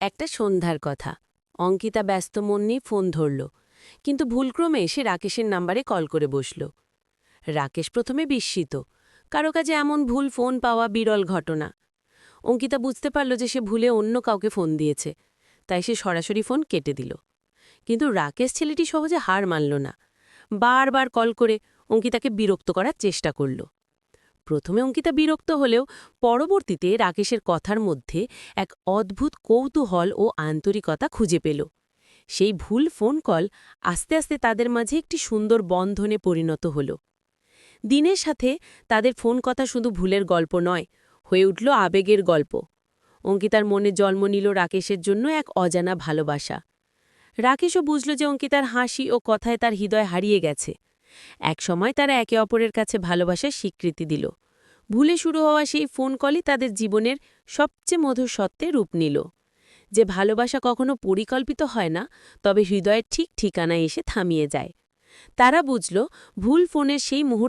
একটা সন্ধ্যার কথা। অঙ্কিতা ব্যস্ত মন নিয়ে ফোন ধরল, কিন্তু ভুলক্রমে সে রাকেশের নাম্বারে কল করে বসল। রাকেশ প্রথমে বিস্মিত, কারো কাছে এমন ভুল ফোন পাওয়া বিরল ঘটনা। অঙ্কিতা বুঝতে পারল যে সে ভুলে অন্য কাউকে ফোন দিয়েছে, তাই সে সরাসরি ফোন কেটে দিল। কিন্তু রাকেশ ছেলেটি সহজে হার মানল না। বারবার কল করে অঙ্কিতাকে বিরক্ত করার চেষ্টা করল। প্রথমে অঙ্কিতা বিরক্ত হলেও পরবর্তীতে রাকেশের কথার মধ্যে এক অদ্ভুত কৌতূহল ও আন্তরিকতা খুঁজে পেল। সেই ভুল ফোন কল আস্তে আস্তে তাদের মাঝে একটি সুন্দর বন্ধনে পরিণত হল। দিনের সাথে তাদের ফোন কথা শুধু ভুলের গল্প নয়, হয়ে উঠল আবেগের গল্প। অঙ্কিতার মনে জন্ম নিল রাকেশের জন্য এক অজানা ভালোবাসা। রাকেশও বুঝল যে অঙ্কিতার হাসি ও কথায় তার হৃদয় হারিয়ে গেছে। একসময় তারা একে অপরের কাছে ভালোবাসার স্বীকৃতি দিল। ভুলে শুরু হওয়া সেই ফোন কলই তাদের জীবনের সবচেয়ে মধুর সত্ত্বে রূপ নিল। যে ভালোবাসা কখনো পরিকল্পিত হয় না, তবে হৃদয়ের ঠিক ঠিকানায় এসে থামিয়ে যায়। তারা বুঝল, ভুল ফোনের সেই মুহূর্তে